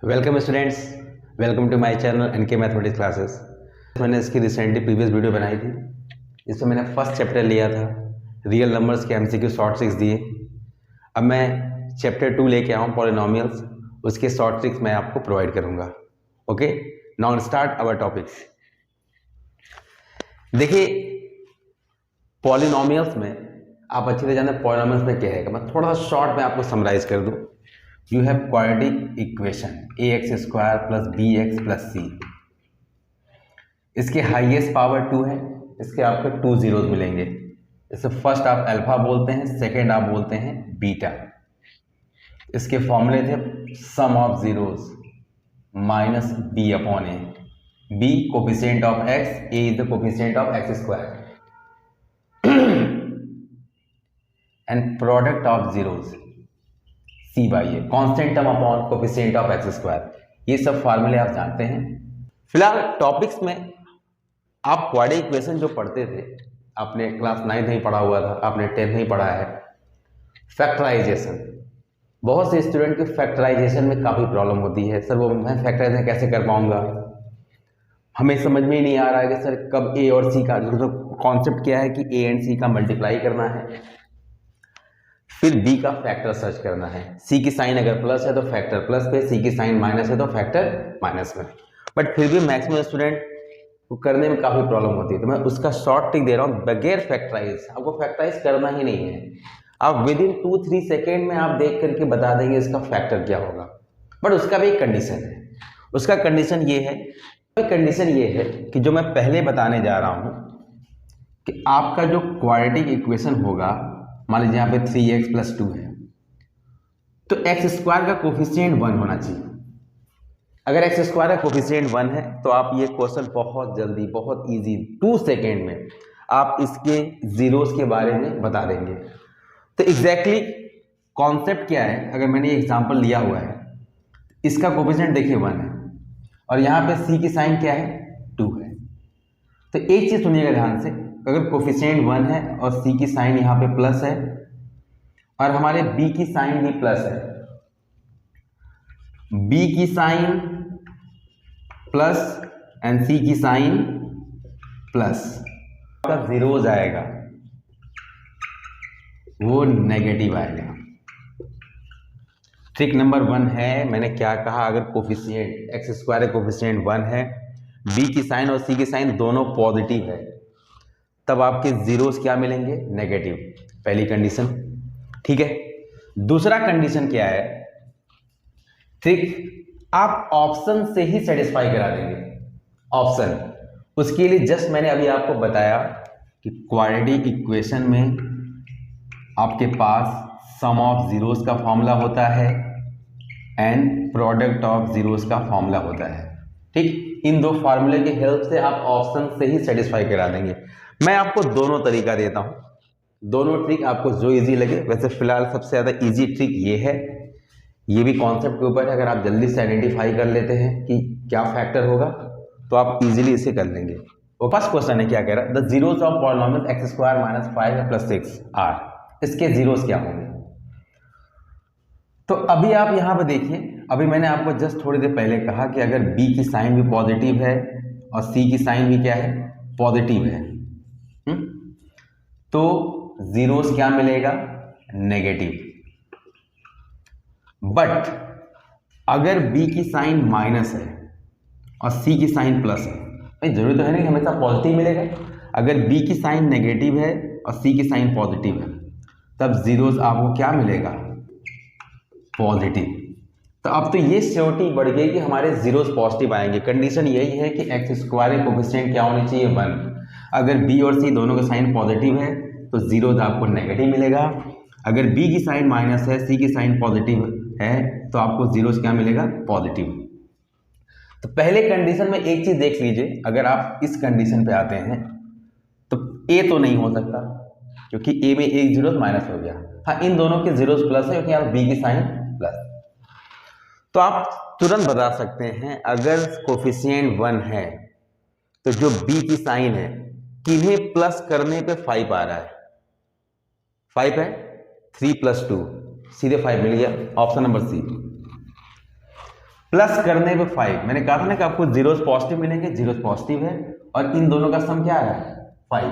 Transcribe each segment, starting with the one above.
Welcome students, welcome to my channel NK mathematics classes. मैंने इसकी recently previous video बनाई थी। इसमें मैंने फर्स्ट चैप्टर लिया था, रियल नंबर्स के एमसीक्यू शॉर्ट ट्रिक्स दिए। अब मैं चैप्टर 2 लेके आऊँ, पॉलिनोमियल्स, उसके शॉर्ट ट्रिक्स मैं आपको प्रोवाइड करूँगा। Okay, now start our topics. देखिए, पॉलिनोमियल्स में आप अच्छी तरह जानते हैं पॉलिनोमियल्स में क्या है। मैं थोड़ा सा शॉर्ट में आपको समराइज कर दूँ। You have quadratic equation ax² + bx + c। इसके हाईएस्ट पावर 2 है, इसके आपको 2 जीरोज मिलेंगे। इसे फर्स्ट आप अल्फा बोलते हैं, सेकंड आप बोलते हैं बीटा। इसके फॉर्मूले थे sum of zeros minus b upon a। b coefficient of x, a is the coefficient of x² and product of zeros c by A, constant term upon coefficient of x²। ये सब फार्मूले आप जानते हैं। फिलहाल टॉपिक्स में आप quadratic equation जो पढ़ते थे, आपने क्लास 9 नहीं पढ़ा हुआ था, आपने 10th नहीं पढ़ा है। फैक्टराइजेशन, बहुत से स्टूडेंट के फैक्टराइजेशन में काफ़ी प्रॉब्लम होती है। सर वो मैं फैक्टराइजेशन कैसे कर पाऊंगा, हमें समझ में ही नहीं आ रहा है कि सर कब a और c का कॉन्सेप्ट क्या है कि a एंड c का मल्टीप्लाई करना है, फिर b का फैक्टर सर्च करना है। c की साइन अगर प्लस है तो फैक्टर प्लस पे, c की साइन माइनस है तो फैक्टर माइनस में। बट फिर भी मैक्सिमम स्टूडेंट को करने में काफ़ी प्रॉब्लम होती है, तो मैं उसका शॉर्ट ट्रिक दे रहा हूँ। बगैर फैक्टराइज, आपको फैक्टराइज करना ही नहीं है। आप विद इन 2-3 सेकेंड में आप देख करके बता देंगे इसका फैक्टर क्या होगा। बट उसका भी एक कंडीशन है। उसका कंडीशन ये है, कि जो मैं पहले बताने जा रहा हूँ कि आपका जो क्वाड्रेटिक इक्वेशन होगा, मान लीजिए यहाँ पे 3x + 2 है, तो x² का कोफिशिएंट 1 होना चाहिए। अगर x² का कोफिशिएंट 1 है तो आप ये क्वेश्चन बहुत जल्दी, बहुत इजी 2 सेकेंड में आप इसके जीरोस के बारे में बता देंगे। तो एग्जैक्टली कॉन्सेप्ट क्या है, अगर मैंने ये एग्जांपल लिया हुआ है, इसका कोफिशिएंट देखिए 1 है और यहाँ पे c की साइन क्या है, 2 है। तो एक चीज सुनिएगा ध्यान से, अगर कोफिशिएंट 1 है और c की साइन यहाँ पे प्लस है और हमारे b की साइन भी प्लस है, b की साइन प्लस एंड c की साइन प्लस, का जीरोज आएगा, वो नेगेटिव आएगा। ट्रिक नंबर 1 है, मैंने क्या कहा, अगर कोफिशिएंट x² कोफिशिएंट 1 है, b की साइन और c की साइन दोनों पॉजिटिव है, तब आपके जीरोस क्या मिलेंगे, नेगेटिव। पहली कंडीशन, ठीक है। दूसरा कंडीशन क्या है, ट्रिक आप ऑप्शन से ही सेटिस्फाई करा देंगे। ऑप्शन, उसके लिए जस्ट मैंने अभी आपको बताया कि क्वाड्रेटिक इक्वेशन में आपके पास सम ऑफ जीरोस का फॉर्मूला होता है एंड प्रोडक्ट ऑफ जीरोस का फॉर्मूला होता है, ठीक। इन दो फार्मूले की हेल्प से आप ऑप्शन से ही सेटिस्फाई करा देंगे। मैं आपको दोनों तरीका देता हूं, दोनों ट्रिक आपको जो इजी लगे। वैसे फिलहाल सबसे ज़्यादा इजी ट्रिक ये है, ये भी कॉन्सेप्ट के ऊपर है। अगर आप जल्दी से आइडेंटिफाई कर लेते हैं कि क्या फैक्टर होगा तो आप इजीली इसे कर लेंगे। वो फर्स्ट क्वेश्चन है, क्या कह रहा है, the zeros of polynomial x² - 5 + 6 are, इसके जीरोस क्या होंगे। तो अभी आप यहां पर देखिए, अभी मैंने आपको जस्ट थोड़ी देर पहले कहा कि अगर b की साइन भी पॉजिटिव है और c की साइन भी क्या है, पॉजिटिव है, तो जीरोस क्या मिलेगा, नेगेटिव। बट अगर b की साइन माइनस है और c की साइन प्लस है, भाई जरूरी तो है नहीं हमेशा पॉजिटिव मिलेगा। अगर b की साइन नेगेटिव है और c की साइन पॉजिटिव है, तब जीरोस आपको क्या मिलेगा, पॉजिटिव। तो अब तो ये श्योरिटी बढ़ गई कि हमारे जीरोस पॉजिटिव आएंगे। कंडीशन यही है कि x² का कोफिशिएंट क्या होनी चाहिए, 1। अगर b और c दोनों का साइन पॉजिटिव है तो जीरोस आपको नेगेटिव मिलेगा। अगर b की साइन माइनस है, c की साइन पॉजिटिव है, तो आपको जीरोस क्या मिलेगा, पॉजिटिव। तो पहले कंडीशन में एक चीज देख लीजिए, अगर आप इस कंडीशन पे आते हैं तो a तो नहीं हो सकता क्योंकि a में एक जीरो माइनस हो गया। हाँ, इन दोनों के जीरोस प्लस है क्योंकि यहाँ b की साइन प्लस। तो आप तुरंत बता सकते हैं, अगर कोफिशिएंट 1 है तो जो b की साइन है, किन्हें प्लस करने पे 5 आ रहा है, 5 है, 3 + 2 सीधे 5 मिल गया, ऑप्शन नंबर सी। प्लस करने पे 5, मैंने कहा था ना कि आपको जीरोस पॉजिटिव मिलेंगे, जीरोस पॉजिटिव है और इन दोनों का सम क्या आ रहा है 5।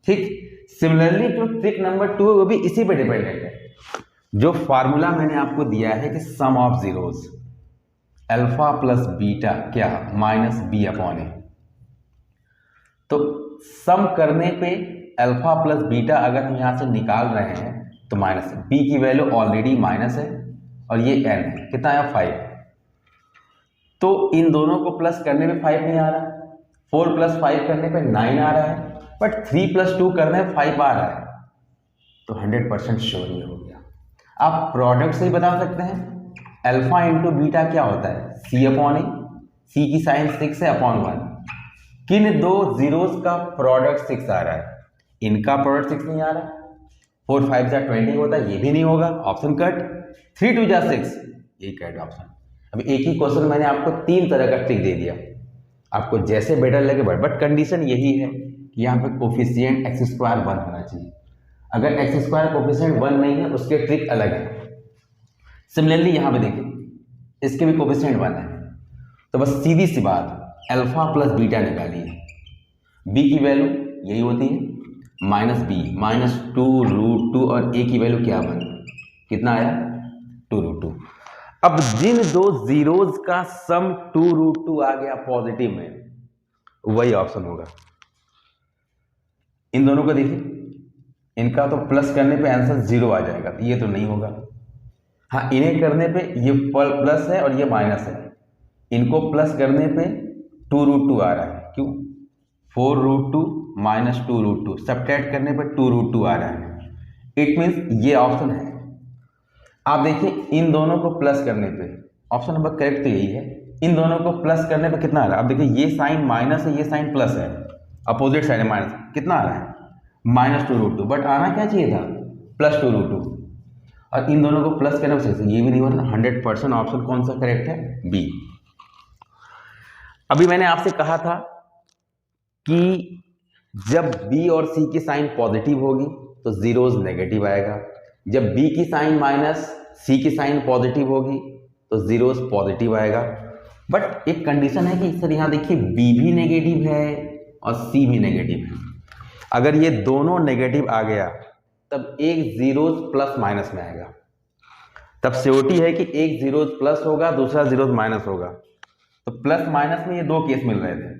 ठीक, सिमिलरली जो ट्रिक नंबर 2 है वो भी इसी पे डिपेंडेंट है। जो फार्मूला मैंने आपको दिया है कि sum of zeros alpha plus beta क्या माइनस बी अपॉन ए, तो सम करने पे अल्फा प्लस बीटा अगर हम यहां से निकाल रहे हैं तो माइनस, बी की वैल्यू ऑलरेडी माइनस है और ये एन है, कितना आया 5, तो इन दोनों को प्लस करने पे 5 नहीं आ रहा, 4 प्लस 5 करने पे 9 आ रहा है, बट 3 प्लस 2 करने पे 5 आ रहा है, तो 100% श्योर ये हो गया। आप प्रोडक्ट से ही बता सकते हैं, अल्फा इंटू बीटा क्या होता है सी अपॉन ए, सी की साइन 6 है अपॉन 1, किन दो जीरोस का प्रोडक्ट 6 आ रहा है, इनका प्रोडक्ट 6 नहीं आ रहा, 4 5 जा 20 होता है, ये भी नहीं होगा, ऑप्शन कट, 3 2 जा 6, यही कट ऑप्शन। अब एक ही क्वेश्चन मैंने आपको 3 तरह का ट्रिक दे दिया, आपको जैसे बेटर लगे, बट कंडीशन यही है कि यहाँ पे कोफिशिएंट x स्क्वायर 1 होना चाहिए, अगर x स्क्वायर कोफिशिएंट 1 नहीं है उसके ट्रिक अलग है। सिमिलरली यहाँ पे देखिए इसके भी कोफिशिएंट 1 है, तो बस सीधी सी बात अल्फा प्लस बीटा निकालिए, b की वैल्यू यही होती है माइनस बी माइनस 2√2 और a की वैल्यू क्या 1, कितना आया 2√2। अब जिन दो जीरोज का सम 2√2 आ गया पॉजिटिव में, वही ऑप्शन होगा। इन दोनों को देखिए, इनका तो प्लस करने पे आंसर 0 आ जाएगा, तो ये तो नहीं होगा। हाँ, इन्हें करने पे ये प्लस है और ये माइनस है, इनको प्लस करने पे 2√2 आ रहा है, क्यों 4√2 माइनस 2√2 सब्ट्रैक्ट करने पे 2√2 आ रहा है, इट मीन्स ये ऑप्शन है। आप देखिए इन दोनों को प्लस करने पे ऑप्शन नंबर करेक्ट तो यही है, इन दोनों को प्लस करने पे कितना आ रहा है, आप देखिए ये साइन माइनस है, ये साइन प्लस है, अपोजिट साइड है माइनस, कितना आ रहा है -2√2, बट आना क्या चाहिए था +2√2, और इन दोनों को प्लस करने पे ये भी नहीं होता, 100% ऑप्शन कौन सा करेक्ट है बी। अभी मैंने आपसे कहा था कि जब बी और सी की साइन पॉजिटिव होगी तो जीरोज नेगेटिव आएगा, जब b की साइन माइनस c की साइन पॉजिटिव होगी तो जीरोस पॉजिटिव आएगा, बट एक कंडीशन है कि सर यहाँ देखिए b भी नेगेटिव है और c भी नेगेटिव है, अगर ये दोनों नेगेटिव आ गया तब एक जीरोस प्लस माइनस में आएगा, तब श्योरिटी है कि एक जीरोस प्लस होगा दूसरा जीरोस माइनस होगा, तो प्लस माइनस में ये दो केस मिल रहे थे,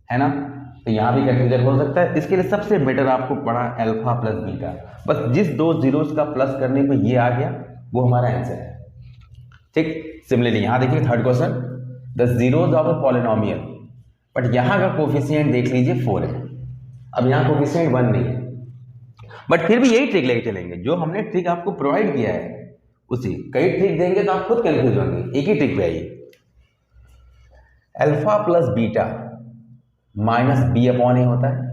है ना, तो यहाँ भी कंफ्यूजन हो सकता है। इसके लिए सबसे बेटर आपको पढ़ा अल्फा प्लस बीटा, बस जिस दो जीरोस का प्लस करने पे ये आ गया वो हमारा आंसर है। ठीक, सिमिलरली यहाँ देखिए third question, the zeros of a polynomial, but यहाँ का कोफिशिएंट देख लीजिए 4 है, अब यहाँ कोफिशिएंट 1 नहीं है, बट फिर भी यही ट्रिक लेके चलेंगे, जो हमने ट्रिक आपको प्रोवाइड किया है उसी, कई ट्रिक देंगे तो आप खुद कंफ्यूज होंगे, एक ही ट्रिक पे आइए। Alpha plus beta minus B upon A होता है,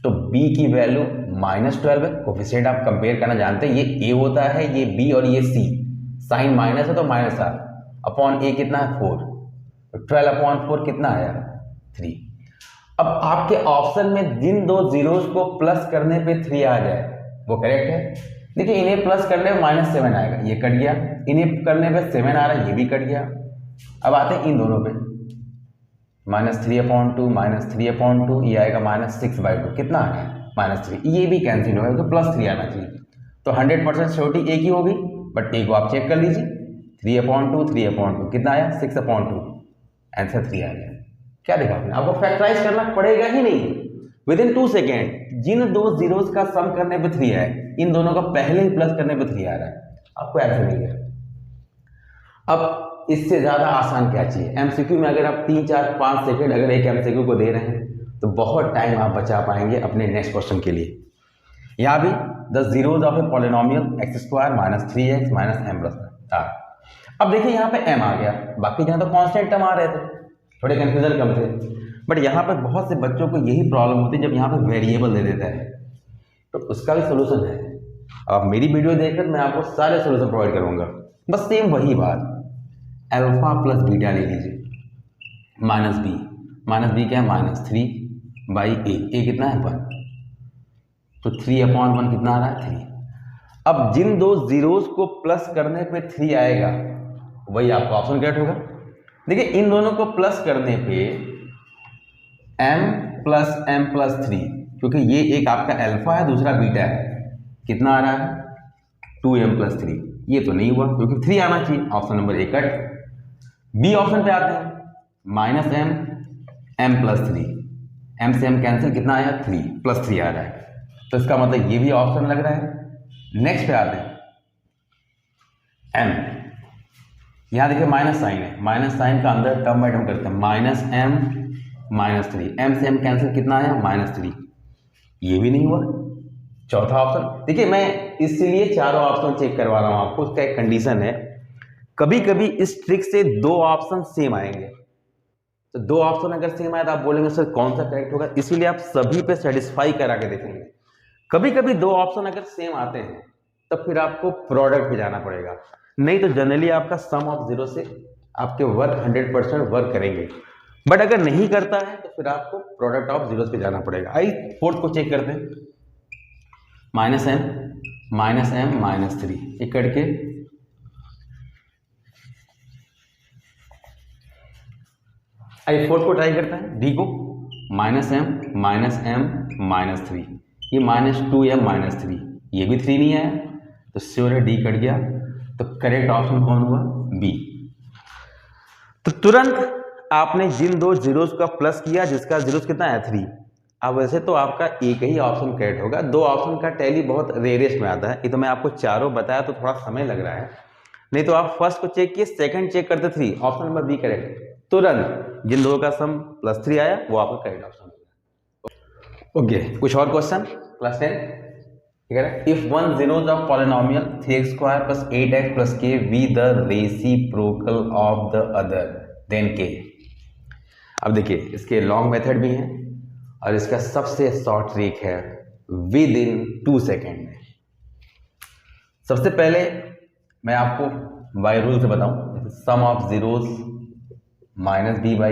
तो b की वैल्यू -12 है, कोफिशिएंट आप कंपेयर करना जानते हैं, ये a होता है, ये b और ये c, साइन माइनस है तो माइनस आ, अपॉन a कितना है 4, तो 12/4 कितना आया 3। अब आपके ऑप्शन में जिन दो जीरोस को प्लस करने पे 3 आ जाए वो करेक्ट है। देखिए इन्हें प्लस करने पे -7 आएगा, ये कट गया, इन्हें करने पे 7 आ रहा है, ये भी कट गया। अब आते हैं इन दोनों पे, -3/2 -3/2, ये आएगा -6/2, कितना आ गया -3, ये भी कैंसिल होगा तो +3 आना चाहिए, तो 100% श्योरिटी एक ही होगी, बट एक को आप चेक कर लीजिए, 3/2 3/2 कितना आया 6/2, आंसर 3 आ गया। क्या देखा आपने, आपको फैक्टराइज करना पड़ेगा ही नहीं, विद इन 2 सेकेंड जिन दो जीरोस का सम करने पे 3 है, इन दोनों का पहले ही प्लस करने पे 3 आ रहा है, आपको आंसर मिल गया। अब इससे ज्यादा आसान क्या चाहिए, एमसीक्यू में अगर आप 3 4 5 सेकंड अगर एक एमसीक्यू को दे रहे हैं तो बहुत टाइम आप बचा पाएंगे अपने नेक्स्ट क्वेश्चन के लिए। यहाँ भी the zeros of a polynomial x² - 3x - m + r। अब देखिए यहाँ पे m आ गया, बाकी जहाँ तो कांस्टेंट टर्म आ रहे थे, थोड़े कंफ्यूजन कम थे, बट यहाँ पे बहुत से बच्चों को यही प्रॉब्लम होती है जब यहाँ पे वेरिएबल दे देता है, तो उसका भी सोल्यूशन है। अब मेरी वीडियो देखकर मैं आपको सारे सोल्यूशन प्रोवाइड करूँगा, बस सेम वही बात, अल्फा प्लस बीटा ले लीजिए, -b क्या है -3/a, a कितना है 1, तो 3/1 कितना आ रहा है 3। अब जिन दो जीरोस को प्लस करने पे 3 आएगा वही आपका ऑप्शन करेक्ट होगा, देखिए इन दोनों को प्लस करने पे m प्लस m प्लस 3, क्योंकि ये एक आपका अल्फा है दूसरा बीटा है, कितना आ रहा है 2m प्लस 3, ये तो नहीं हुआ क्योंकि 3 आना चाहिए, option number A cut. B option पे आते हैं, minus m m plus 3, m से m कैंसिल, कितना आया 3 प्लस 3 आ रहा है, तो इसका मतलब ये भी ऑप्शन लग रहा है। नेक्स्ट पे आते हैं m, यहां देखिए माइनस साइन है, माइनस साइन का अंदर टर्म बाय टर्म करते हैं, माइनस m माइनस 3, m से m कैंसिल, कितना आया -3, ये भी नहीं हुआ। चौथा ऑप्शन देखिए, मैं इसलिए चारों ऑप्शन चेक करवा रहा हूं आपको, उसका एक कंडीशन है, कभी कभी इस ट्रिक से दो ऑप्शन सेम आएंगे, तो दो ऑप्शन अगर सेम आए तो आप बोलेंगे सर कौन सा करेक्ट होगा, इसीलिए आप सभी पे सेटिस्फाई करा के देखेंगे। कभी कभी दो ऑप्शन अगर सेम आते हैं तब फिर आपको प्रोडक्ट पे जाना पड़ेगा, नहीं तो जनरली आपका सम ऑफ जीरो से आपके वर्क 100% वर्क करेंगे, बट अगर नहीं करता है तो फिर आपको प्रोडक्ट ऑफ जीरो पे जाना पड़ेगा। आई फोर्थ को चेक करते हैं, -m -3 एक करके आई फोर्थ को ट्राई करते हैं, डी को -m -3, ये -2m -3, ये भी 3 नहीं आया तो श्योर है डी कट गया, तो करेक्ट ऑप्शन कौन हुआ बी। तो तुरंत आपने जिन दो जीरोस का प्लस किया जिसका जीरोस कितना है 3, अब वैसे तो आपका एक ही ऑप्शन करेक्ट होगा, दो ऑप्शन का टैली बहुत रेयरेस्ट में आता है, ये तो मैं आपको चारों बताया तो थोड़ा समय लग रहा है, नहीं तो आप फर्स्ट को चेक किए सेकंड चेक करते 3, ऑप्शन नंबर बी करेक्ट, तुरंत जिन दो का सम +3 आया वो आपका करेक्ट ऑप्शन होगा। ओके, कुछ और क्वेश्चन क्लास 10, ठीक है। If one zeros of polynomial 3x² + 8x + k be the reciprocal of the other than k। अब देखिए इसके लॉन्ग मेथड भी हैं और इसका सबसे शॉर्ट ट्रिक है विद इन 2 सेकेंड में। सबसे पहले मैं आपको बाय रूल से बताऊं, sum of zeros -b/a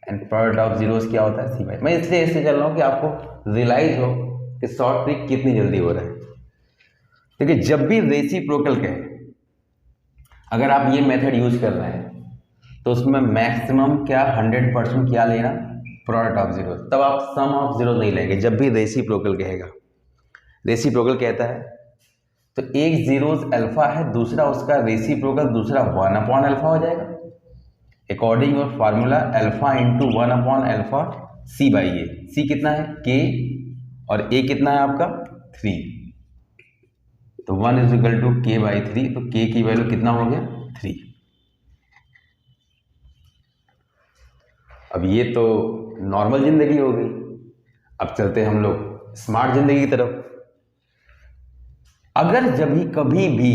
and product of zeros क्या होता है c/, मैं इसलिए इससे चल रहा हूं कि आपको रियलाइज हो कि शॉर्ट ट्रिक कितनी जल्दी हो रहा है। देखिए जब भी रेसिप्रोकल कहे, अगर आप ये मेथड यूज कर रहे हैं तो उसमें मैक्सिमम क्या 100% क्या लेना प्रोडक्ट ऑफ जीरो, तब आप सम ऑफ जीरो नहीं लेंगे। जब भी रेसिप्रोकल कहेगा, रेसिप्रोकल कहता है तो एक जीरोस अल्फा है, दूसरा उसका रेसिप्रोकल दूसरा 1/अल्फा हो जाएगा, according your formula alpha into 1/अल्फा c/a। c कितना है k और a कितना है आपका 3, तो 1 = k/3, तो k की वैल्यू कितना हो गया 3। अब ये तो नॉर्मल जिंदगी हो गई, अब चलते हैं हम लोग स्मार्ट जिंदगी की तरफ। अगर जब भी कभी भी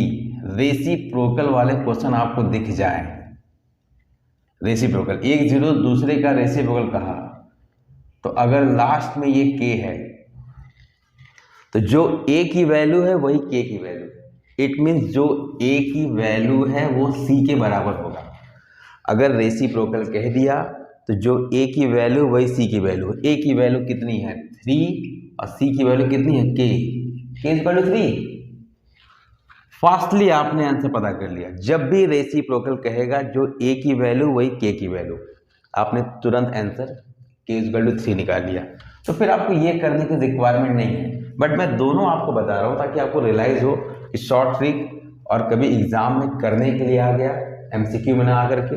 रेसिप्रोकल वाले क्वेश्चन आपको दिख जाए, रेसिप्रोकल एक जीरो दूसरे का रेसिप्रोकल कहा, तो अगर लास्ट में ये k है तो जो a की वैल्यू है वही k की वैल्यू, इट मीन्स जो a की वैल्यू है वो c के बराबर होगा। अगर रेसिप्रोकल कह दिया तो जो a की वैल्यू वही c की वैल्यू, a की वैल्यू कितनी है 3 और c की वैल्यू कितनी है k = 3। फास्टली आपने आंसर पता कर लिया। जब भी रेसिप्रोकल कहेगा जो a की वैल्यू वही k की वैल्यू, आपने तुरंत आंसर k = 3 निकाल लिया। तो फिर आपको ये करने की रिक्वायरमेंट नहीं है, बट मैं दोनों आपको बता रहा हूँ ताकि आपको रियलाइज हो कि शॉर्ट ट्रिक और कभी एग्जाम में करने के लिए आ गया MCQ में ना आकर के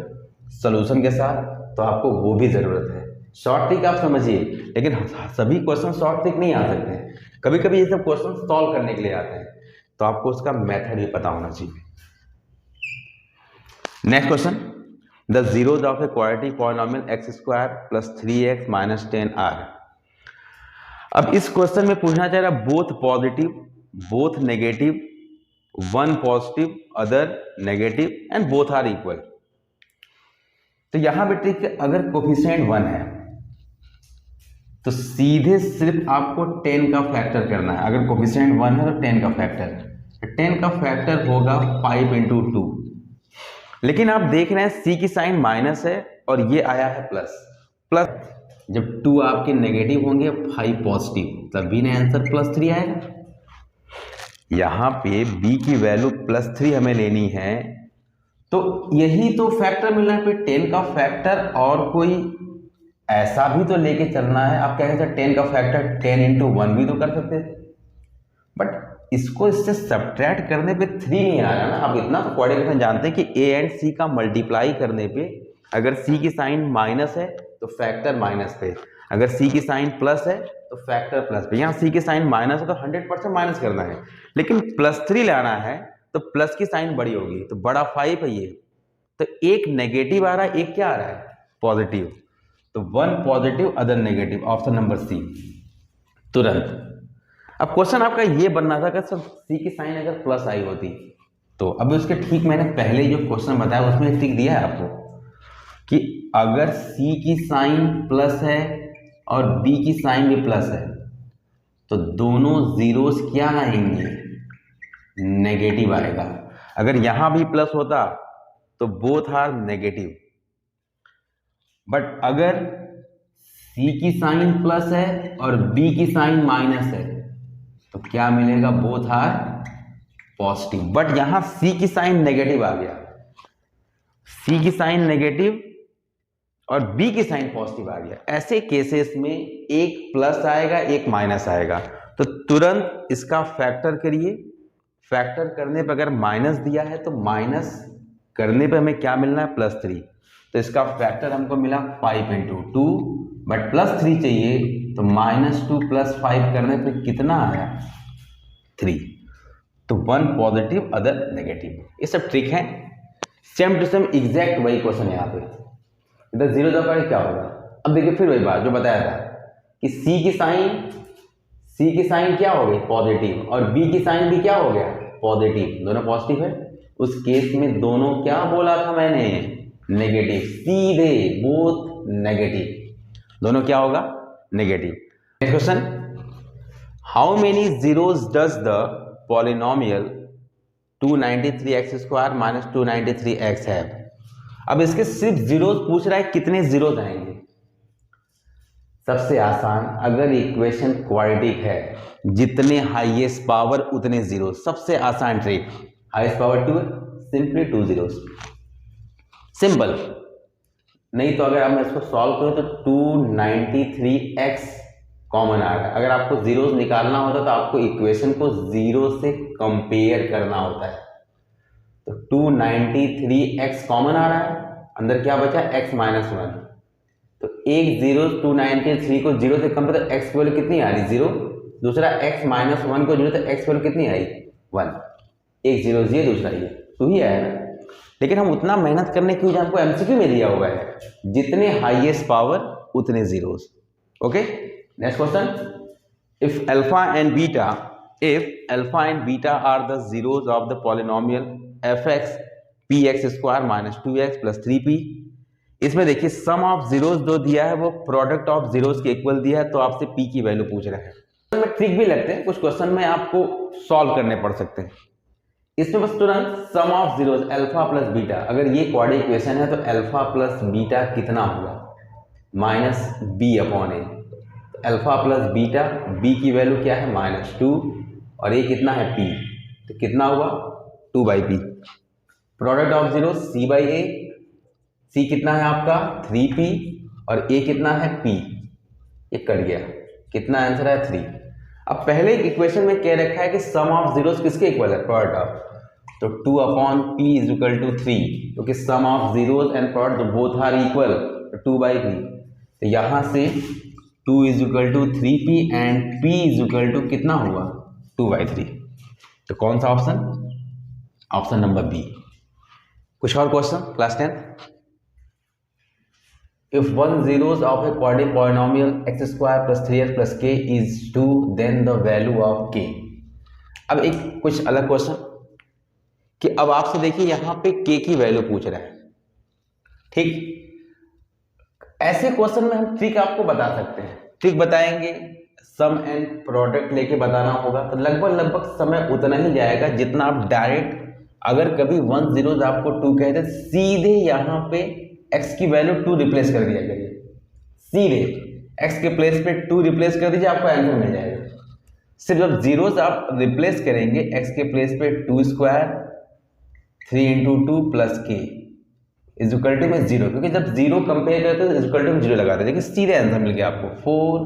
सोल्यूशन के साथ, तो आपको वो भी ज़रूरत है। शॉर्ट ट्रिक आप समझिए, लेकिन सभी क्वेश्चन शॉर्ट ट्रिक नहीं आ सकते हैं, कभी कभी ये सब क्वेश्चन सॉल्व करने के लिए आते हैं, तो आपको उसका मेथड भी पता होना चाहिए। Next question, the zeros of a quadratic polynomial x² + 3x - 10r। अब इस क्वेश्चन में पूछना चाह रहा both positive both negative, one positive other negative and both are equal. तो यहां भी ट्रिक, अगर कोफिशिएंट 1 है तो सीधे सिर्फ आपको 10 का फैक्टर करना है। अगर कोफिशिएंट 1 है तो 10 का फैक्टर, 10 का फैक्टर होगा 5 × 2। लेकिन आप देख रहे हैं c की साइन माइनस है और ये आया है प्लस। जब 2 आपके नेगेटिव होंगे 5 पॉजिटिव, तभी ना आंसर +3 आएगा। यहां पे b की वैल्यू +3 हमें लेनी है, तो यही तो फैक्टर मिलना है, फिर 10 का फैक्टर और कोई ऐसा भी तो लेके चलना है। आप क्या कहते हैं 10 का फैक्टर 10 इंटू 1 भी तो कर सकते थे, बट इसको इससे सब्ट्रैक्ट करने पे 3 नहीं आ रहा ना। आप इतना तो कोऑर्डिनेशन जानते हैं कि ए एंड सी का मल्टीप्लाई करने पे अगर सी की साइन माइनस है तो फैक्टर माइनस पे, अगर सी की साइन प्लस है तो फैक्टर प्लस पे। यहाँ सी की साइन माइनस है तो 100% माइनस करना है, लेकिन +3 लाना है तो प्लस की साइन बड़ी होगी, तो बड़ा 5 है ये, तो एक नेगेटिव आ रहा है, एक क्या आ रहा है पॉजिटिव, तो 1 positive other negative, option number C तुरंत। अब क्वेश्चन आपका ये बनना था कि सर सी की साइन अगर प्लस आई होती, तो अभी उसके ठीक मैंने पहले जो क्वेश्चन बताया उसमें ठीक दिया है आपको कि अगर सी की साइन प्लस है और बी की साइन भी प्लस है तो दोनों जीरोस क्या आएंगे, नेगेटिव आएगा। अगर यहां भी प्लस होता तो बोथ आर नेगेटिव, बट अगर सी की साइन प्लस है और बी की साइन माइनस है तो क्या मिलेगा, बोथ आर पॉजिटिव। बट यहां सी की साइन नेगेटिव आ गया, सी की साइन नेगेटिव और बी की साइन पॉजिटिव आ गया। ऐसे केसेस में एक प्लस आएगा एक माइनस आएगा, तो तुरंत इसका फैक्टर करिए। फैक्टर करने पर अगर माइनस दिया है तो माइनस करने पर हमें क्या मिलना है, +3, तो इसका फैक्टर हमको मिला 5 इंटू 2, बट +3 चाहिए तो -2 + 5 करने पे कितना आया, 3, तो 1 पॉजिटिव अदर नेगेटिव। ये सब ट्रिक है, सेम टू सेम एग्जैक्ट वही क्वेश्चन है। यहाँ पे इधर 0 दबा क्या होगा। अब देखिए फिर वही बात जो बताया था कि सी की साइन क्या हो गई, पॉजिटिव, और बी की साइन भी क्या हो गया, पॉजिटिव, दोनों पॉजिटिव है। उस केस में दोनों क्या बोला था मैंने, नेगेटिव, सीधे बोथ नेगेटिव, दोनों क्या होगा, negative. Next question, how many zeros does the polynomial 293x² - 293x have. अब इसके सिर्फ जीरोस पूछ रहा है, कितने जीरोस आएंगे। सबसे आसान, अगर इक्वेशन क्वाड्रेटिक है, जितने हाईएस्ट पावर उतने जीरो, सबसे आसान ट्रिक। हाईएस्ट पावर 2 है, सिंपली 2 जीरोस, सिंपल। नहीं तो अगर हम इसको सॉल्व करें तो 293x कॉमन आ रहा है। अगर आपको जीरोस निकालना होता तो आपको इक्वेशन को जीरो से कंपेयर करना होता है। तो 293x कॉमन आ रहा है, अंदर क्या बचा, x - 1, तो एक जीरो 293 को जीरो से कम, तो x की वैल्यू कितनी आ रही, 0। दूसरा x - 1 को जीरो, तो x की वैल्यू कितनी आई, 1। एक जीरो ये, दूसरा ये, तो ही आया ना। लेकिन हम उतना मेहनत करने की वजह हमको एमसीक्यू में दिया हुआ है, जितने हाईएस्ट पावर उतने zeros. Okay, next question, if alpha and beta are the zeros of the polynomial fx px² - 2x + 3p। इसमें देखिए सम ऑफ जीरोस जो दिया है वो प्रोडक्ट ऑफ जीरोस के इक्वल दिया है, तो आपसे p की वैल्यू पूछ रहे हैं। ट्रिक भी लगते हैं कुछ क्वेश्चन में, आपको सॉल्व करने पड़ सकते हैं। इसमें बस तुरंत sum of zeros alpha plus beta, अगर ये क्वाड्रेटिक इक्वेशन है तो अल्फा प्लस बीटा कितना होगा, -b/a। Alpha plus beta, b की वैल्यू क्या है, -2, और ये कितना है, p, तो कितना हुआ, 2/p। Product of zero c/a, c कितना है आपका 3p, और a कितना है p, ये कट गया, कितना आंसर है 3। अब पहले इक्वेशन में क्या रखा है कि सम ऑफ जीरोस किसके इक्वल है, प्रोडक्ट ऑफ, तो 2/p = 3, क्योंकि sum of zeros and product both are equal, तो 2/p। तो यहां से 2 = 3p एंड p = कितना हुआ, 2/3। तो कौन सा ऑप्शन, ऑप्शन नंबर बी। कुछ और question class 10th, if one zeros of a quadratic polynomial x² + 3x + k is 2, then the value of k। अब एक कुछ अलग क्वेश्चन कि अब आपसे देखिए यहां पे k की वैल्यू पूछ रहा है, ठीक। ऐसे क्वेश्चन में हम ट्रिक आपको बता सकते हैं, ट्रिक बताएंगे, सम एंड प्रोडक्ट लेके बताना होगा, तो लगभग समय उतना ही जाएगा जितना आप डायरेक्ट, अगर कभी 1 जीरोस आपको 2 कहते, सीधे यहां पे x की वैल्यू 2 रिप्लेस कर दिया करिए, सीधे x के प्लेस पे 2 रिप्लेस कर दीजिए, आपको आंसर मिल जाएगा। सिर्फ जब जीरोस आप रिप्लेस करेंगे x के प्लेस पे 2² 3 इंटू 2 प्लस के इज इक्वल टू में 0, क्योंकि जब 0 कंपेयर करते हैं तो इज इक्वल टू में 0 लगाते हैं। देखिए सीधे आंसर मिल गया आपको 4,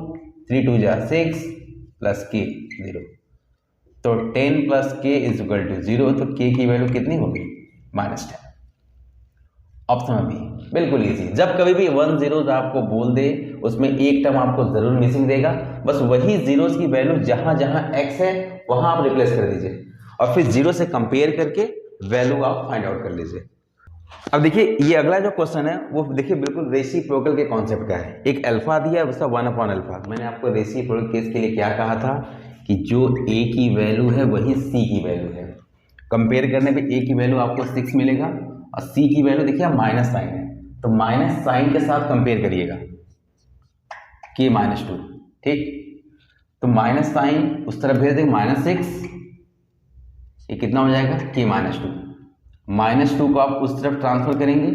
3 2 जा 6 प्लस के 0, तो 10 प्लस के इज इक्वल टू 0, तो के की वैल्यू कितनी होगी -10। ऑप्शन बी बिल्कुल इजी। जब कभी भी 1 जीरोज आपको बोल दे उसमें एक टर्म आपको जरूर मिसिंग देगा, बस वही जीरोज की वैल्यू जहां जहां x है वहां आप रिप्लेस कर दीजिए और फिर 0 से कंपेयर करके वैल्यू आप फाइंड आउट कर लीजिए। अब देखिए ये अगला जो क्वेश्चन है वो देखिए बिल्कुल रेसिप्रोकल के कॉन्सेप्ट का है। एक अल्फा दिया है उसका 1/अल्फा। मैंने आपको रेसिप्रोकल केस के लिए क्या कहा था कि जो a की वैल्यू है वही c की वैल्यू है। कंपेयर करने पे a की वैल्यू आपको 6 मिलेगा और c की वैल्यू देखिए माइनस साइन है, तो माइनस साइन के साथ कंपेयर करिएगा k-2, ठीक। तो माइनस साइन उस तरफ भेज देंगे -6, ये कितना हो जाएगा k-2। -2 को आप उस तरफ ट्रांसफर करेंगे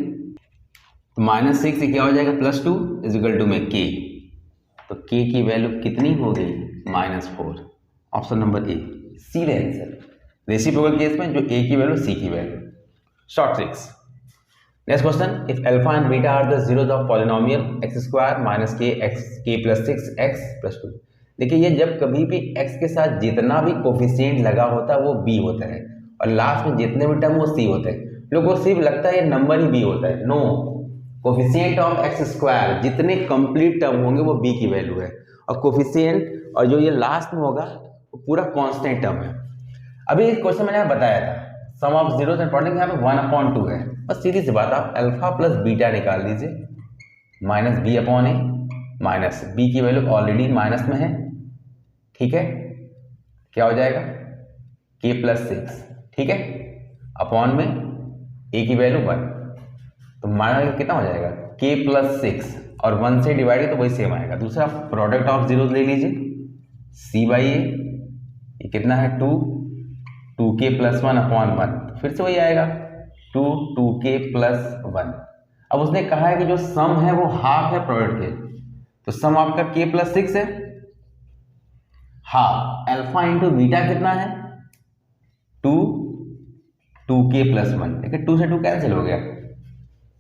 तो -6 ये क्या हो जाएगा +2 इज इक्वल टू में k, तो k की वैल्यू कितनी हो गई -4। ऑप्शन नंबर ए सीधे आंसर। रेसिप्रोकल केस में जो a की वैल्यू c की value. Short tricks. Next question, if alpha and beta are the zeros of polynomial x² - k + 6x + 2। देखिए ये जब कभी भी x के साथ जितना भी कोफिशिएंट लगा होता है वो b होता है और लास्ट में जितने भी टर्म वो c होते हैं। लोगों को सिर्फ लगता है ये नंबर ही b होता है। नो, कोफिशिएंट ऑफ x² जितने कंप्लीट टर्म होंगे वो b की वैल्यू है और कोफिशिएंट और जो ये लास्ट में होगा वो पूरा कांस्टेंट टर्म है। अभी इस क्वेश्चन मैंने बताया था सम ऑफ जीरोस एंड प्रोडक्ट यहाँ पे 1/2 है। बस सीधी सी बात, आप अल्फा प्लस बीटा निकाल दीजिए -b/a माइनस b की वैल्यू ऑलरेडी माइनस में है, ठीक है। क्या हो जाएगा k + 6, ठीक है, अपॉन में a की वैल्यू 1, तो माइनस कितना हो जाएगा k + 6 और 1 से डिवाइड तो वही सेम आएगा। दूसरा प्रोडक्ट ऑफ जीरोस ले लीजिए c/a, ये कितना है 2k + 1/1, फिर से वही आएगा 2k + 1। अब उसने कहा है कि जो सम है वो हाफ है प्रोडक्ट के, तो सम आपका k + 6 है, हाफ अल्फा इंटू बीटा कितना है 2k + 1। देखिए 2 से 2 कैंसिल हो गया।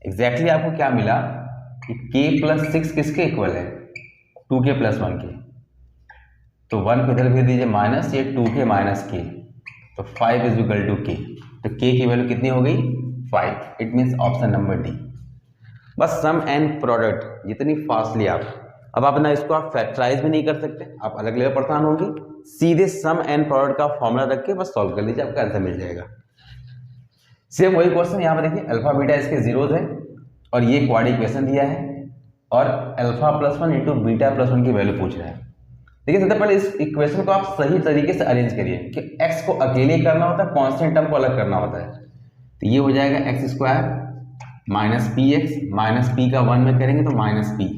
एग्जैक्टली आपको क्या मिला कि k + 6 किसके इक्वल है 2k + 1 के, तो 1 को इधर भेज दीजिए माइनस, ये 2k - k, तो 5 इज इक्वल टू k, तो k की वैल्यू कितनी हो गई 5। It means option number D. बस सम एंड प्रोडक्ट जितनी फास्टली अब आप ना इसको आप फैक्टराइज भी नहीं कर सकते, आप अलग अलग परेशान होंगे, सीधे सम एंड प्रोडक्ट का फॉर्मूला रख के बस सॉल्व कर लीजिए, आपका आंसर मिल जाएगा। सेम वही क्वेश्चन यहाँ पर देखिए, अल्फा बीटा इसके जीरोज है और ये क्वाड इक्वेशन दिया है और अल्फा + 1 इंटू बीटा + 1 की वैल्यू पूछ रहा है। देखिए सबसे पहले इस इक्वेशन को आप सही तरीके से अरेंज करिए कि x को अकेले करना होता है, कांस्टेंट टर्म को अलग करना होता है। तो ये हो जाएगा x² - px - p का 1 में करेंगे तो -p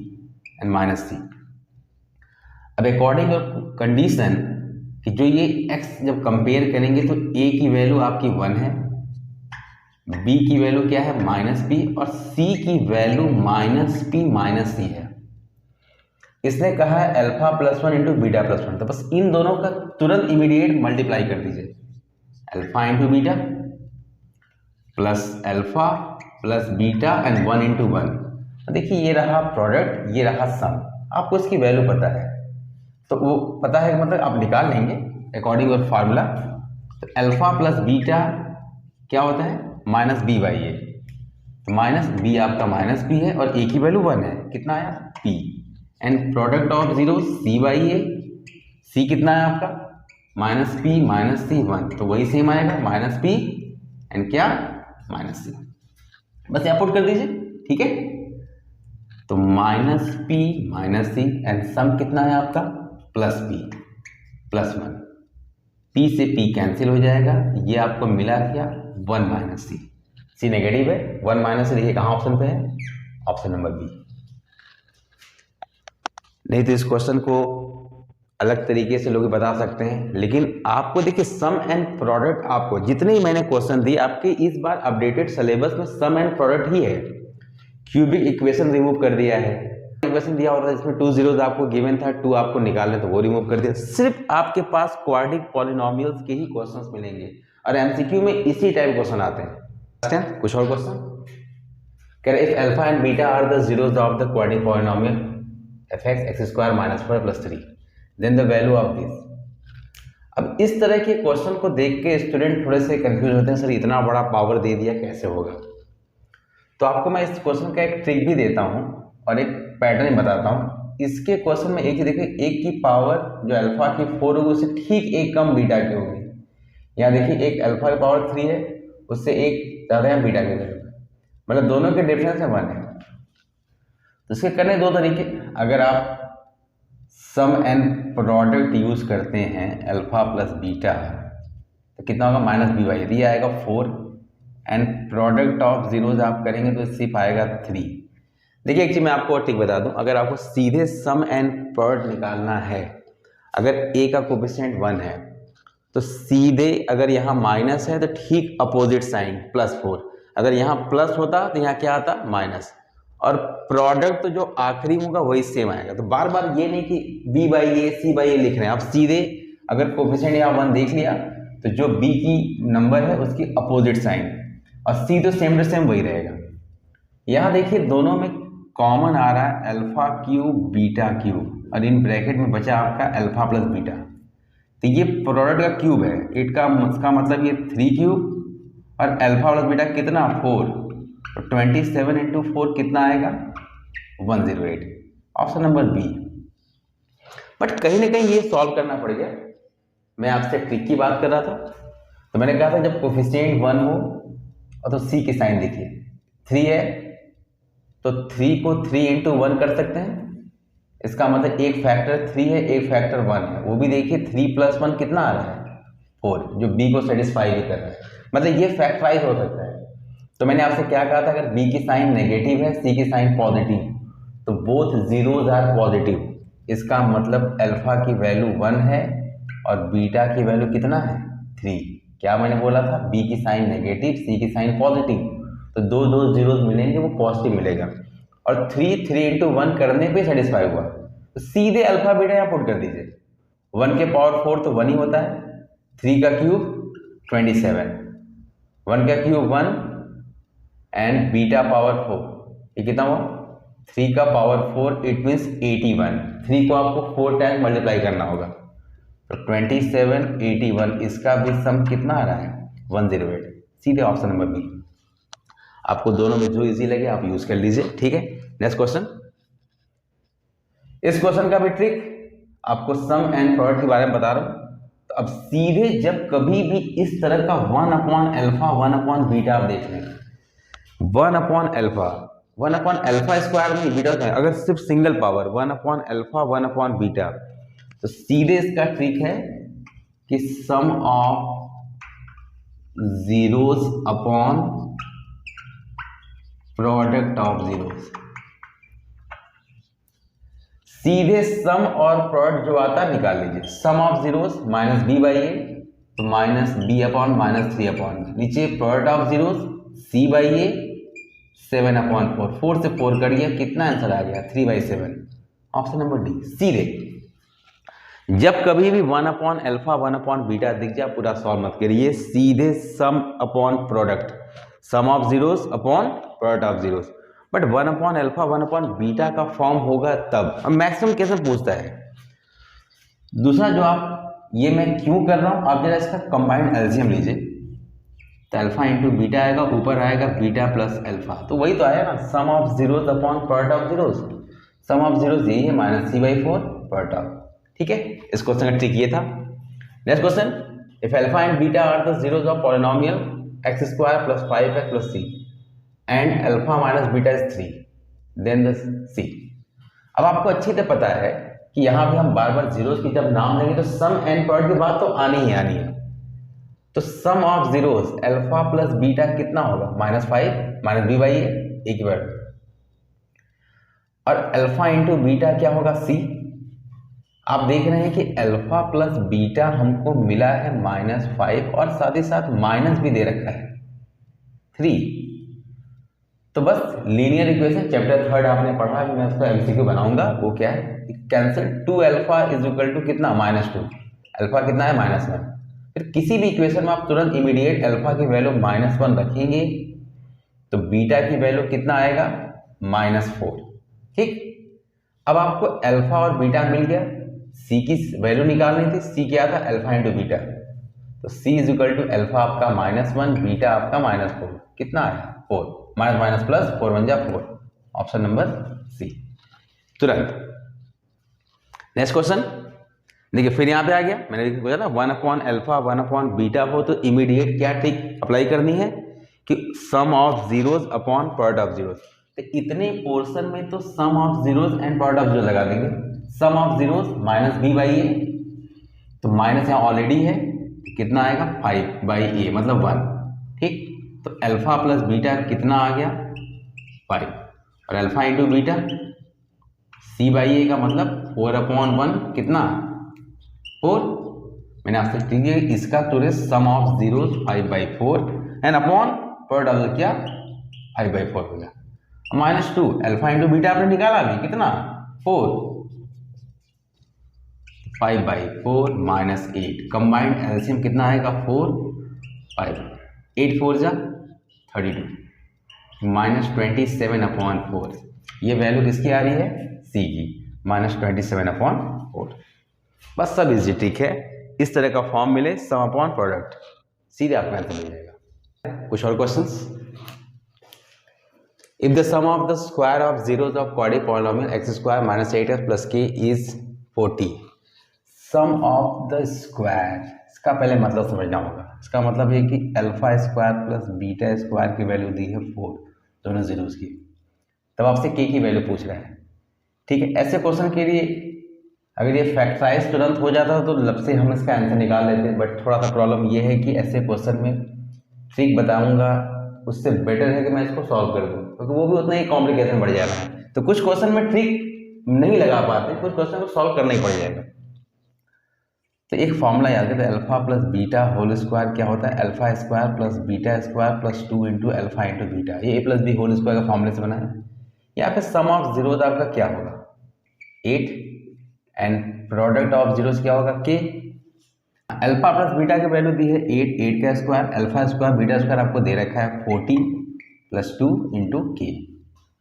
एंड -c। अब अकॉर्डिंग योर कंडीशन कि जो ये x जब कंपेयर करेंगे तो a की वैल्यू आपकी 1 है, b की वैल्यू क्या है -p और c की वैल्यू -p - c है। इसने कहा है अल्फा + 1 इंटू बीटा + 1, तो बस इन दोनों का तुरंत इमीडिएट मल्टीप्लाई कर दीजिए, alpha into beta plus alpha plus beta and 1 into 1। देखिए ये रहा प्रोडक्ट, ये रहा सम, आपको इसकी वैल्यू पता है, तो वो पता है मतलब आप निकाल लेंगे अकॉर्डिंग योर फार्मूला। तो अल्फा प्लस बीटा क्या होता है -b/a, तो -b आपका -p है और a की वैल्यू 1 है, कितना आया p, and product of zero c/a, c कितना है आपका -p - c 1, तो वही सेम आएगा -p एंड क्या -c, बस यहाँ पुट कर दीजिए, ठीक है। तो -p - c एंड सम कितना है आपका +p + 1, p से p कैंसिल हो जाएगा, ये आपको मिला क्या 1 - c, c नेगेटिव है, 1 - c देखिए कहाँ ऑप्शन पे है, ऑप्शन नंबर बी। नहीं तो इस क्वेश्चन को अलग तरीके से लोग बता सकते हैं, लेकिन आपको देखिए सम एंड प्रोडक्ट, आपको जितने ही मैंने क्वेश्चन दिए आपके इस बार अपडेटेड सिलेबस में सम एंड प्रोडक्ट ही है। क्यूबिक इक्वेशन रिमूव कर दिया है, इक्वेशन दिया होता है जिसमें 2 जीरोज आपको गिवन था, 2 आपको निकालने तो वो रिमूव कर दिया। सिर्फ आपके पास क्वाड्रिक पॉलिनोमियल्स के ही क्वेश्चंस मिलेंगे और एमसीक्यू में इसी टाइप क्वेश्चन आते हैं। कुछ और क्वेश्चन कह रहे if alpha and beta are the zeros of the quadratic polynomial fx x square minus 4 plus 3 then the value of this. अब इस तरह के क्वेश्चन को देख के स्टूडेंट थोड़े से कंफ्यूज होते हैं, सर इतना बड़ा पावर दे दिया कैसे होगा। तो आपको मैं इस क्वेश्चन का एक ट्रिक भी देता हूं और एक पैटर्न बताता हूं। इसके क्वेश्चन में एक ही देखिए, एक की पावर जो अल्फा की 4 होगी उससे ठीक एक कम बीटा की होगी। यहाँ देखिए एक अल्फा की पावर 3 है, उससे एक ज़्यादा है बीटा की वैल्यू, मतलब दोनों के डिफरेंस में 1 है। तो इसके करने दो तरीके, अगर आप सम एंड प्रोडक्ट यूज करते हैं अल्फा प्लस बीटा तो कितना होगा माइनस बी बाई, ये आएगा 4 एंड प्रोडक्ट ऑफ जीरोज आप करेंगे तो सिर्फ आएगा 3। देखिए एक चीज मैं आपको और ट्रिक बता दूं, अगर आपको सीधे सम एंड प्रोडक्ट निकालना है, अगर ए का कोफिशिएंट 1 है तो सीधे अगर यहाँ माइनस है तो ठीक अपोजिट साइन +4, अगर यहाँ प्लस होता तो यहाँ क्या आता माइनस, और प्रोडक्ट तो जो आखिरी होगा वही सेम आएगा। तो बार बार ये नहीं कि b by A C by A लिख रहे हैं आप, सीधे अगर कोफिशिएंट यहाँ 1 देख लिया तो जो b की नंबर है उसकी अपोजिट साइन, और c तो सेम टू सेम वही रहेगा। यहाँ देखिए दोनों में कॉमन आ रहा है अल्फा क्यूब बीटा क्यूब, और इन ब्रैकेट में बचा आपका अल्फा प्लस बीटा, तो ये प्रोडक्ट का क्यूब है, इसका मतलब ये 3 क्यूब और अल्फा प्लस बीटा कितना 4, तो 27 इंटू 4 कितना आएगा 108, ऑप्शन नंबर बी। बट कहीं ना कहीं ये सॉल्व करना पड़ेगा। मैं आपसे ट्रिक की बात कर रहा था, तो मैंने कहा था जब कोफिशिएंट 1 हो और तो सी की साइन देखिए 3 है तो 3 को 3 इंटू 1 कर सकते हैं, इसका मतलब एक फैक्टर 3 है एक फैक्टर 1 है, वो भी देखिए 3 + 1 कितना आ रहा है 4, जो बी को सेटिस्फाई भी कर रहा है, मतलब ये फैक्टराइज हो सकता है। तो मैंने आपसे क्या कहा था, अगर बी की साइन नेगेटिव है सी की साइन पॉजिटिव तो बोथ जीरोज आर पॉजिटिव, इसका मतलब अल्फा की वैल्यू 1 है और बीटा की वैल्यू कितना है 3। क्या मैंने बोला था, बी की साइन नेगेटिव सी की साइन पॉजिटिव, तो दो जीरोज मिलेंगे वो पॉजिटिव मिलेगा, और 3 इंटू 1 करने पे सेटिस्फाई हुआ, तो सीधे अल्फा बीटा यहाँ पुट कर दीजिए। 1 के पावर 4 तो 1 ही होता है, 3 का क्यूब 27, 1 का क्यूब 1 एंड बीटा पावर 4, ये कितना हुआ 3 का पावर 4, इट मीन्स 81। 3 को आपको 4 टाइम मल्टीप्लाई करना होगा, तो 27 81, इसका भी सम कितना आ रहा है 108, सीधे ऑप्शन नंबर बी। आपको दोनों में जो इजी लगे आप यूज कर लीजिए, ठीक है। नेक्स्ट क्वेश्चन, इस क्वेश्चन का भी ट्रिक आपको सम एंड प्रोडक्ट के बारे में बता रहा हूं। तो अब सीधे जब कभी भी इस तरह का 1/अल्फा 1/बीटा आप देख लें, 1/अल्फा स्क्वायर में बीटा का अगर सिर्फ सिंगल पावर 1/अल्फा 1/बीटा, तो सीधे इसका ट्रिक है कि sum of zeros upon product of zeros, सीधे सम और प्रोडक्ट जो आता है निकाल लीजिए। Sum of zeros minus B by A, तो माइनस बी अपॉन माइनस 3/, नीचे product of zeros C by A 7/4, 4 से 4 करिए कितना आंसर आ गया 3/7, ऑप्शन नंबर डी। सीधे जब कभी भी 1/अल्फा 1/बीटा दिख जाए पूरा सॉल्व मत करिए, सीधे sum upon product, sum of zeros upon product of zeros. But 1/अल्फा 1/बीटा का फॉर्म होगा तब, अब मैक्सिमम कैसे पूछता है। दूसरा जो आप, ये मैं क्यों कर रहा हूं, आप जरा इसका कंबाइंड एलसीएम लीजिए, तो अल्फा इंटू बीटा आएगा, ऊपर आएगा बीटा प्लस अल्फा, तो वही तो आया ना sum of zeros upon product of zeros. Sum of zeros यही है -c/4 प्रोडक्ट ऑफ, ठीक है। इस क्वेश्चन का ट्रिक ये था। Next question, if alpha and beta are the zeros of polynomial x² + 5x + c and alpha minus beta is 3 then the c। अब आपको अच्छी तरह पता है कि यहाँ पे हम बार बार जीरोस की जब नाम लेंगे तो सम एंड प्रोडक्ट की बात तो आनी ही आनी है। तो sum of zeros alpha plus beta कितना होगा -5 माइनस बी बाई ए, एक ही वर्ड, और अल्फा इंटू बीटा क्या होगा c। आप देख रहे हैं कि अल्फा प्लस बीटा हमको मिला है -5 और साथ ही साथ माइनस भी दे रखा है 3। तो बस लीनियर इक्वेशन चैप्टर 3 आपने पढ़ा है, मैं उसका एमसीक्यू बनाऊंगा, वो क्या है कैंसिल 2α = कितना -2, अल्फा कितना है -1। फिर किसी भी इक्वेशन में आप तुरंत इमीडिएट अल्फा की वैल्यू -1 रखेंगे तो बीटा की वैल्यू कितना आएगा, -4। ठीक, अब आपको अल्फा और बीटा मिल गया, सी की वैल्यू निकालनी थी, सी क्या था, अल्फा इंटू बीटा, तो सी इज इक्वल टू अल्फा आपका -1, बीटा आपका -4, कितना आया 4, माइनस प्लस 4 1 जा 4, ऑप्शन नंबर सी। तुरंत नेक्स्ट क्वेश्चन देखिए, फिर यहाँ पे आ गया, मैंने बोला ना 1/अल्फा 1/बीटा हो तो इमीडिएट क्या ट्रिक अप्लाई करनी है कि sum of zeros upon product of zeros. तो इतने पोर्शन में तो sum of zeros and product of zeros लगा देंगे। सम ऑफ जीरोज -b/a, तो माइनस यहाँ ऑलरेडी है, कितना आएगा 5/a मतलब 1। ठीक, तो अल्फा प्लस बीटा कितना आ गया 5, और अल्फा इंटू बीटा c/a का मतलब 4/1 कितना 4। मैंने आपसे क्लियर इसका तो sum of zeros 5/4 and upon product of क्या 5/4 हो गया। -2 अल्फा इंटू बीटा आपने निकाला अभी कितना 4, 5/4 -8, कंबाइंड एलसीएम कितना आएगा 4 5, 8 4 जा 32, -27/4। ये वैल्यू किसकी आ रही है, सी की, -27/4। बस सब इजी ट्रिक है, इस तरह का फॉर्म मिले सम अपॉन प्रोडक्ट, सीधे आपका आंसर मिल जाएगा। कुछ और questions, if the sum of the square of zeros of quadratic polynomial x² - 8x + k is 40। Sum of the square, इसका पहले मतलब समझना होगा। इसका मतलब है कि α² प्लस β² की वैल्यू दी है 4, दोनों जीरोज की, तब आपसे k की वैल्यू पूछ रहा है। ठीक है, ऐसे क्वेश्चन के लिए अगर ये फैक्टराइज तुरंत हो जाता तो लब से हम इसका आंसर निकाल लेते हैं, बट थोड़ा सा प्रॉब्लम ये है कि ऐसे क्वेश्चन में ट्रिक बताऊंगा, उससे बेटर है कि मैं इसको सॉल्व कर दूं, क्योंकि वो भी उतना ही कॉम्प्लिकेशन बढ़ जाएगा। तो कुछ क्वेश्चन में ट्रिक नहीं लगा पाते, कुछ क्वेश्चन को सॉल्व करना ही पड़ जाएगा। तो एक फॉर्मूला याद करते हैं, alpha plus beta whole square क्या होता है, α² plus β² plus 2 into alpha into beta, ये a plus B whole square का फॉर्मूले से बना है। यहाँ पे सम ऑफ जीरोज आपका क्या होगा 8 एंड प्रोडक्ट ऑफ जीरोज क्या होगा k। अल्फा प्लस बीटा की वैल्यू दी है 8, 8 का स्क्वायर, α² β² आपको दे रखा है 40 + 2 इंटू के।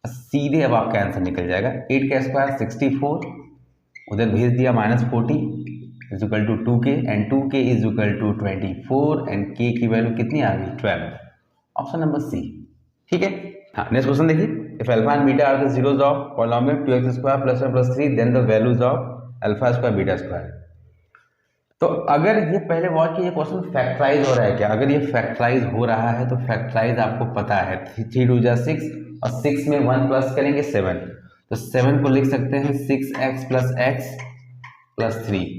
सीधे अब आपका आंसर निकल जाएगा, 8 का स्क्वायर 64, उधर भेज दिया -40 is equal to 2k and 2k is equal to 24 and k की वैल्यू कितनी आ गई 12, ऑप्शन नंबर सी। ठीक है, हाँ नेक्स्ट क्वेश्चन देखिए, if alpha and beta are the zeros of polynomial 2x² + 1 + 3 then the values of α² β²। तो अगर ये पहले वॉच की, ये क्वेश्चन फैक्टराइज हो रहा है क्या, अगर ये फैक्टराइज हो रहा है तो फैक्टराइज आपको पता है 3 2 जा 6 और 6 में 1 प्लस करेंगे 7, तो 7 को लिख सकते हैं 6x + x + 3,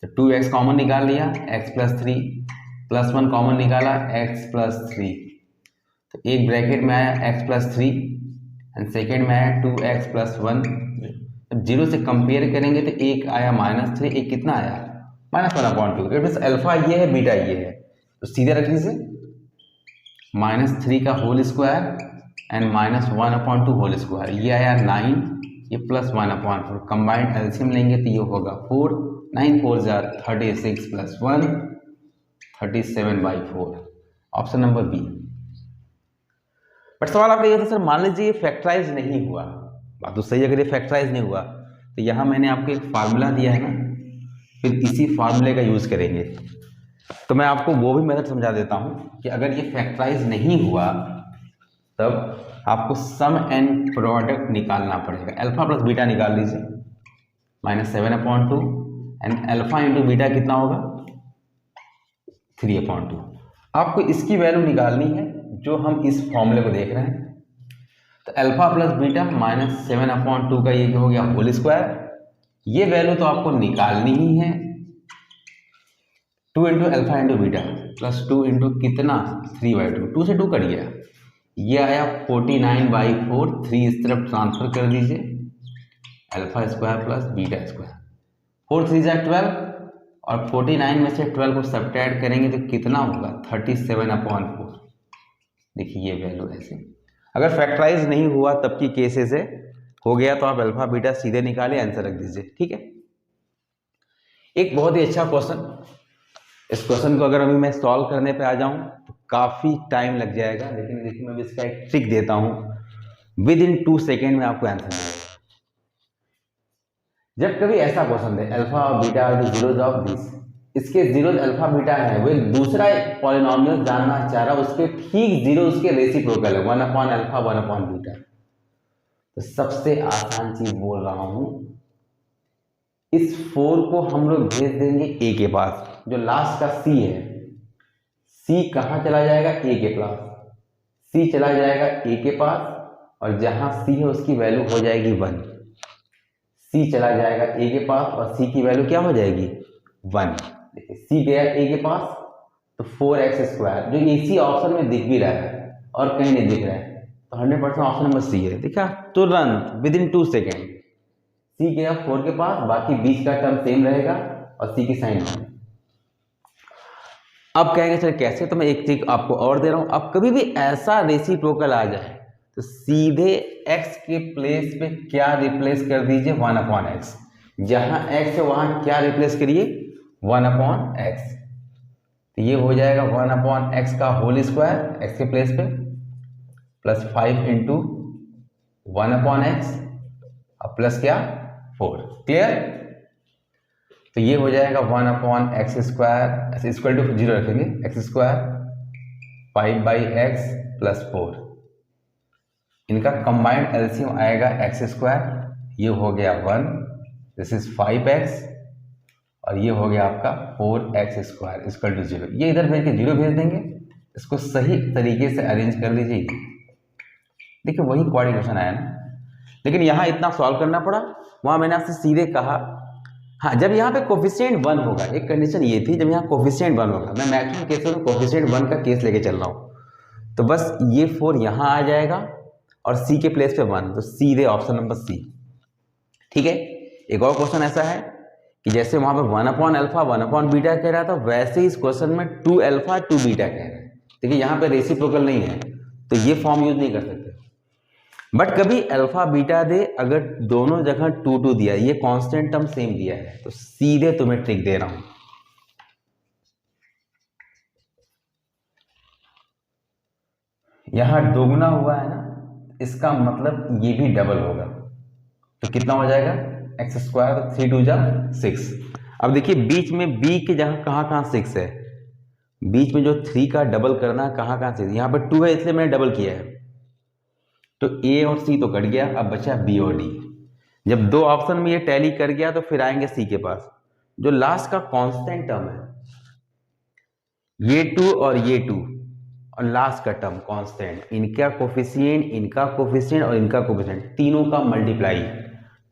तो 2x कॉमन निकाल लिया, x + 3 + 1 कॉमन निकाला, x + 3, तो एक ब्रैकेट में आया x + 3 एंड सेकेंड में आया 2x + 1। जब जीरो से कंपेयर करेंगे तो एक आया -3, एक कितना आया -1/2। इट मीन्स अल्फा ये है बीटा ये है, तो सीधे रख लीजिए -3 का whole square and -1/2 whole square, ये आया 9, ये +1/4, कंबाइंड एलसीएम लेंगे तो ये होगा 4, 9 4 जा 36 + 1 37/4, ऑप्शन नंबर बी। बट सवाल आपका ये था सर मान लीजिए फैक्टराइज नहीं हुआ, बात तो सही है, अगर ये फैक्टराइज नहीं हुआ तो यहाँ मैंने आपको एक फार्मूला दिया है ना, फिर इसी फार्मूले का यूज करेंगे। तो मैं आपको वो भी मेथड समझा देता हूँ कि अगर ये फैक्टराइज नहीं हुआ तब आपको सम एंड प्रोडक्ट निकालना पड़ेगा। अल्फा प्लस बीटा निकाल लीजिए, -7/2 एंड अल्फा इंटू बीटा कितना होगा 3/2। आपको इसकी वैल्यू निकालनी है जो हम इस फॉर्मूले को देख रहे हैं। तो अल्फा प्लस बीटा -7/2 का ये हो गया होल स्क्वायर, ये वैल्यू तो आपको निकालनी ही है, 2 into alpha into beta plus 2 into कितना 3/2, 2 से 2 करिए, ये आया 49/4, 3 इस तरफ ट्रांसफर कर दीजिए, α² प्लस β², 4 3 जा 12 और 49 में से 12 को सब्ट्रैक्ट करेंगे तो कितना होगा 37/4। देखिए ये वैल्यू ऐसे, अगर फैक्टराइज नहीं हुआ तब की केसेस है, हो गया तो आप अल्फा बीटा सीधे निकाले आंसर रख दीजिए। ठीक है, एक बहुत ही अच्छा क्वेश्चन, इस क्वेश्चन को अगर अभी मैं सॉल्व करने पे आ जाऊं तो काफ़ी टाइम लग जाएगा, लेकिन देखिए मैं भी इसका एक ट्रिक देता हूँ, विद इन 2 सेकेंड में आपको आंसर मिलेगा। जब कभी ऐसा क्वेश्चन दे अल्फा और बीटा are the zeros of this, इसके जीरोज अल्फा बीटा है, वो एक दूसरा पॉलिनोमियल जानना चाह रहा, उसके ठीक जीरो उसके रेसिप्रोकल है, 1 अपॉन अल्फा 1 अपॉन बीटा। तो सबसे आसान चीज बोल रहा हूं, इस 4 को हम लोग भेज देंगे ए के पास, जो लास्ट का सी है, सी कहाँ चला जाएगा, ए के पास, सी चला जाएगा ए के पास, और जहां सी है उसकी वैल्यू हो जाएगी 1, सी चला जाएगा ए के पास और सी की वैल्यू क्या हो जाएगी 1। देखिए सी गया ए के पास, तो 4x², जो इसी ऑप्शन में दिख भी रहा है और कहीं नहीं दिख रहा है, तो 100% ऑप्शन नंबर सी है। देखा, तुरंत विद इन 2 सेकेंड सी गया 4 के पास, बाकी बीच का टर्म सेम रहेगा और सी की साइन होगी। अब कहेंगे चल कैसे, तो मैं एक ट्रिक आपको और दे रहा हूं। अब कभी भी ऐसा रेसिप्रोकल आ जाए तो सीधे x के प्लेस पे क्या रिप्लेस कर दीजिए, 1 अपॉन एक्स। जहां x है वहां क्या रिप्लेस करिए, 1 अपॉन एक्स। तो ये हो जाएगा 1 अपॉन एक्स का होल स्क्वायर x के प्लेस पे, प्लस 5 इंटू 1 अपॉन एक्स, अब प्लस क्या 4। क्लियर? तो ये हो जाएगा 1 upon X square, equal to 0 रखेंगे, x² 5/x प्लस 4। इनका कंबाइंड एलसीएम आएगा x², ये हो गया 1, दिस इज 5x, और ये हो गया आपका 4x² इक्वल टू 0। ये इधर भेज के 0 भेज देंगे, इसको सही तरीके से अरेंज कर लीजिए। देखिए वही क्वाड्रेटिक इक्वेशन आया ना, लेकिन यहाँ इतना सॉल्व करना पड़ा, वहाँ मैंने आपसे सीधे कहा हाँ जब यहाँ पे कोफिशिएंट 1 होगा, एक कंडीशन ये थी जब यहाँ कोफिशिएंट 1 होगा, मैं मैक्सिमम केस में कोफिशिएंट 1 का केस लेके चल रहा हूँ, तो बस ये 4 यहाँ आ जाएगा और सी के प्लेस पे 1, तो सीधे ऑप्शन नंबर सी। ठीक है, एक और क्वेश्चन ऐसा है कि जैसे वहां पर 1 अपॉन अल्फा 1 अपॉन बीटा कह रहा था, वैसे ही इस क्वेश्चन में 2 अल्फा 2 बीटा कह रहा है। देखिए यहाँ पे रेसिप्रोकल नहीं है तो ये फॉर्म यूज नहीं कर सकते, बट कभी अल्फा बीटा दे, अगर दोनों जगह 2 2 दिया, ये कांस्टेंट टर्म सेम दिया है, तो सीधे तुम्हें ट्रिक दे रहा हूं। यहां दोगुना हुआ है ना, इसका मतलब ये भी डबल होगा, तो कितना हो जाएगा x², 3 2 जा 6। अब देखिए बीच में b के जहां कहां 6 है, बीच में जो 3 का डबल करना कहां 6, यहां पर 2 है इसलिए मैंने डबल किया है, तो a और c तो कट गया, अब बचा b और d। जब दो ऑप्शन में ये टैली कर गया तो फिर आएंगे c के पास, जो लास्ट का कांस्टेंट टर्म है, ये 2 और ये 2 और लास्ट का टर्म कांस्टेंट, इनका कोफिशिएंट और इनका कोफिशिएंट, तीनों का मल्टीप्लाई,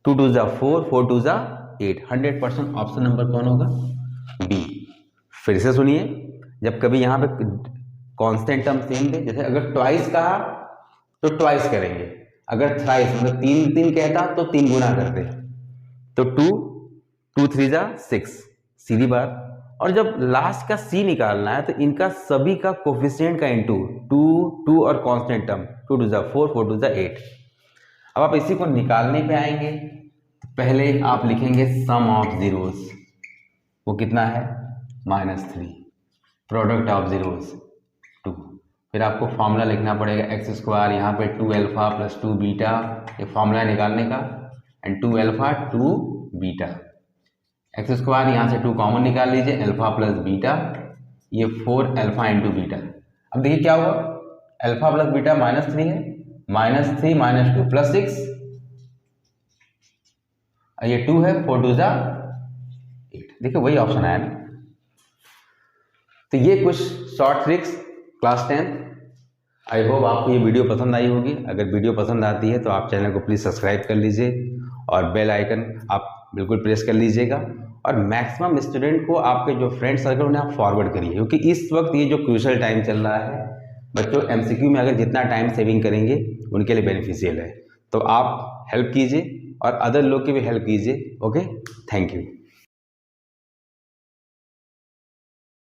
2 2 जा 4 4 2 जा 8, 100% ऑप्शन नंबर कौन होगा, बी। फिर से सुनिए, जब कभी यहाँ पे कांस्टेंट टर्म सेम दे, जैसे अगर ट्वाइस कहा तो ट्वाइस करेंगे, अगर थ्राइस मतलब 3 3 कहता तो 3 गुना करते, तो 2 2 3 जा 6, सीधी बात। और जब लास्ट का सी निकालना है तो इनका सभी का कोफिशिएंट का इंटू 2 2 और कांस्टेंट टर्म, 2 2 जा 4 4 2 जा 8। अब आप इसी को निकालने पे आएंगे तो पहले आप लिखेंगे सम ऑफ जीरोस, वो कितना है -3, प्रोडक्ट ऑफ जीरोस 2। फिर आपको फॉर्मूला लिखना पड़ेगा x², यहाँ पे 2 अल्फा प्लस 2 बीटा, ये फॉर्मूला निकालने का, एंड 2 अल्फा 2 बीटा, x², यहाँ से 2 कॉमन निकाल लीजिए, अल्फा प्लस बीटा, ये 4 अल्फा इंटू बीटा। अब देखिए क्या हुआ, अल्फा प्लस बीटा -3 है, -3 -2 प्लस 6, ये 2 है, 4 2 जा 8। देखिए वही ऑप्शन आया ना। तो ये कुछ short tricks class 10। I hope आपको ये वीडियो पसंद आई होगी। अगर वीडियो पसंद आती है तो आप चैनल को प्लीज़ सब्सक्राइब कर लीजिए और बेल आइकन आप बिल्कुल प्रेस कर लीजिएगा, और मैक्सिमम स्टूडेंट को आपके जो फ्रेंड सर्कल उन्हें आप फॉरवर्ड करिए, क्योंकि इस वक्त ये जो क्रूशियल टाइम चल रहा है, बच्चों MCQ में अगर जितना टाइम सेविंग करेंगे उनके लिए बेनिफिशियल है। तो आप हेल्प कीजिए और अदर लोग की भी हेल्प कीजिए। Okay, thank you.